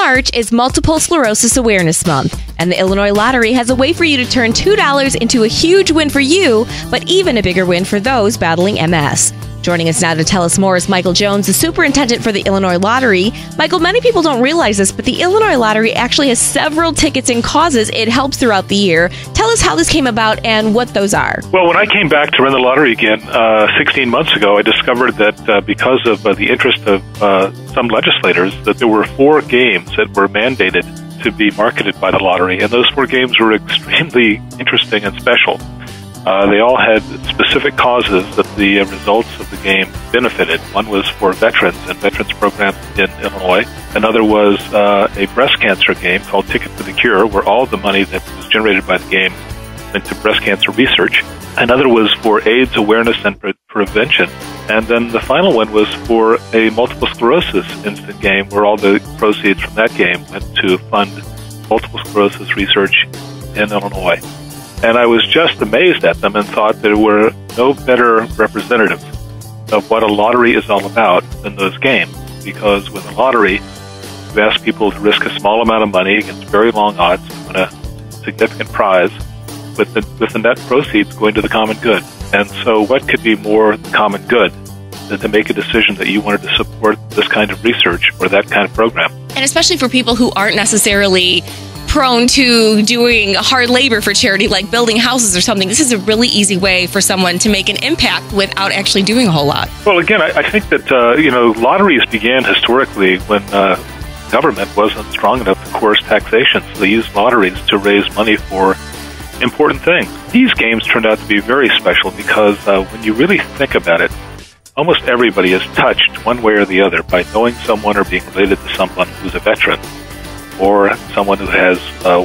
March is Multiple Sclerosis Awareness Month, and the Illinois Lottery has a way for you to turn $2 into a huge win for you, but even a bigger win for those battling MS. Joining us now to tell us more is Michael Jones, the superintendent for the Illinois Lottery. Michael, many people don't realize this, but the Illinois Lottery actually has several tickets and causes it helps throughout the year. Tell us how this came about and what those are. Well, when I came back to run the lottery again 16 months ago, I discovered that because of the interest of some legislators, that there were 4 games that were mandated to be marketed by the lottery, and those 4 games were extremely interesting and special. They all had specific causes that the results of the game benefited. One was for veterans and veterans programs in Illinois. Another was a breast cancer game called Ticket to the Cure, where all the money that was generated by the game went to breast cancer research. Another was for AIDS awareness and prevention. And then the final one was for a multiple sclerosis instant game, where all the proceeds from that game went to fund multiple sclerosis research in Illinois. And I was just amazed at them and thought there were no better representatives of what a lottery is all about than those games. Because with a lottery, you ask people to risk a small amount of money against very long odds to win a significant prize, with the net proceeds going to the common good. And so what could be more common good than to make a decision that you wanted to support this kind of research or that kind of program? And especially for people who aren't necessarily prone to doing hard labor for charity, like building houses or something, this is a really easy way for someone to make an impact without actually doing a whole lot. Well, again, I think that, lotteries began historically when government wasn't strong enough to coerce taxation, so they used lotteries to raise money for important things. These games turned out to be very special because when you really think about it, almost everybody is touched one way or the other by knowing someone or being related to someone who's a veteran, or someone who has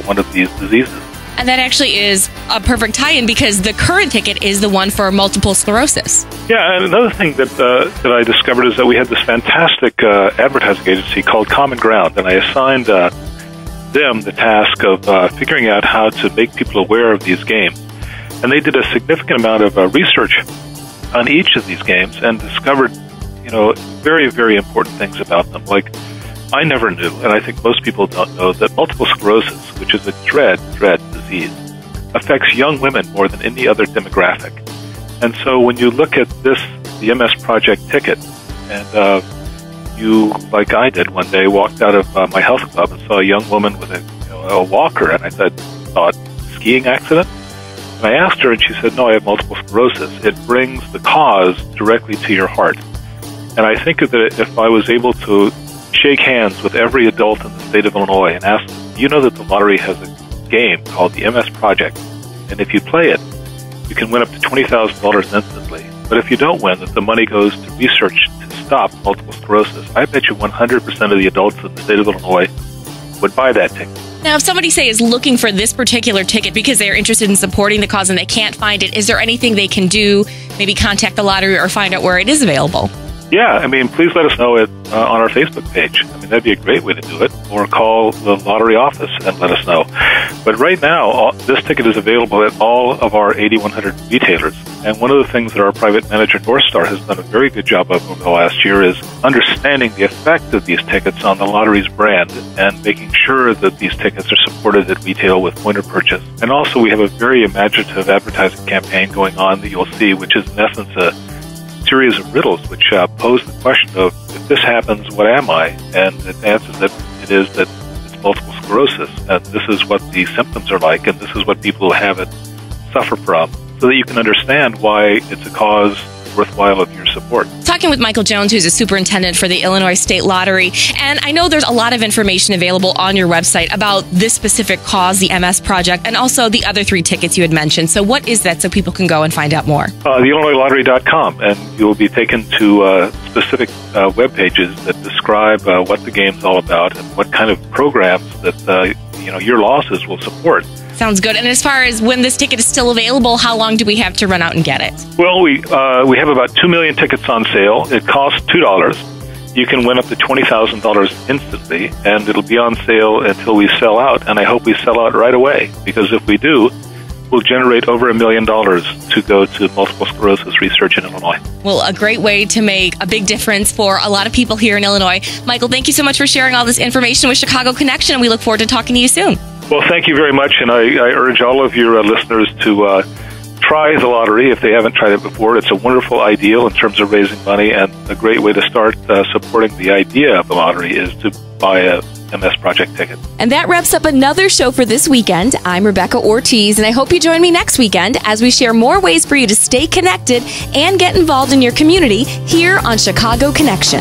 one of these diseases. And that actually is a perfect tie-in because the current ticket is the one for multiple sclerosis. Yeah, and another thing that I discovered is that we had this fantastic advertising agency called Common Ground, and I assigned them the task of figuring out how to make people aware of these games. And they did a significant amount of research on each of these games and discovered, very, very important things about them. Like, I never knew, and I think most people don't know, that multiple sclerosis, which is a dread disease, affects young women more than any other demographic. And so when you look at the MS Project ticket, and you, like I did one day, walked out of my health club and saw a young woman with a walker, and I thought, skiing accident? And I asked her, and she said, no, I have multiple sclerosis. It brings the cause directly to your heart. And I think that if I was able to shake hands with every adult in the state of Illinois and ask them, you know that the lottery has a game called the MS Project, and if you play it, you can win up to $20,000 instantly. But if you don't win, that the money goes to research to stop multiple sclerosis. I bet you 100% of the adults in the state of Illinois would buy that ticket. Now, if somebody, say, is looking for this particular ticket because they're interested in supporting the cause and they can't find it, is there anything they can do, maybe contact the lottery or find out where it is available? Yeah, please let us know it on our Facebook page. That'd be a great way to do it. Or call the lottery office and let us know. But right now, this ticket is available at all of our 8,100 retailers. And one of the things that our private manager, North Star, has done a very good job of over the last year is understanding the effect of these tickets on the lottery's brand and making sure that these tickets are supported at retail with point of purchase. And also, we have a very imaginative advertising campaign going on that you'll see, which is in essence a series of riddles which pose the question of, if this happens, what am I? And it answers that it is that it's multiple sclerosis, and this is what the symptoms are like, and this is what people who have it suffer from, so that you can understand why it's a cause worthwhile of your support. Talking with Michael Jones, who's a superintendent for the Illinois State Lottery, and I know there's a lot of information available on your website about this specific cause, the MS Project, and also the other 3 tickets you had mentioned. So what is that so people can go and find out more? TheIllinoisLottery.com, and you'll be taken to specific web pages that describe what the game's all about and what kind of programs that your losses will support. Sounds good. And as far as when this ticket is still available, how long do we have to run out and get it? Well, we have about 2 million tickets on sale. It costs $2. You can win up to $20,000 instantly, and it'll be on sale until we sell out. And I hope we sell out right away, because if we do, will generate over $1 million to go to multiple sclerosis research in Illinois. Well, a great way to make a big difference for a lot of people here in Illinois. Michael, thank you so much for sharing all this information with Chicago Connection, and we look forward to talking to you soon. Well, thank you very much, and I urge all of your listeners to try the lottery if they haven't tried it before. It's a wonderful ideal in terms of raising money, and a great way to start supporting the idea of the lottery is to buy a MS Project ticket. And that wraps up another show for this weekend. I'm Rebecca Ortiz, and I hope you join me next weekend as we share more ways for you to stay connected and get involved in your community here on Chicago Connection.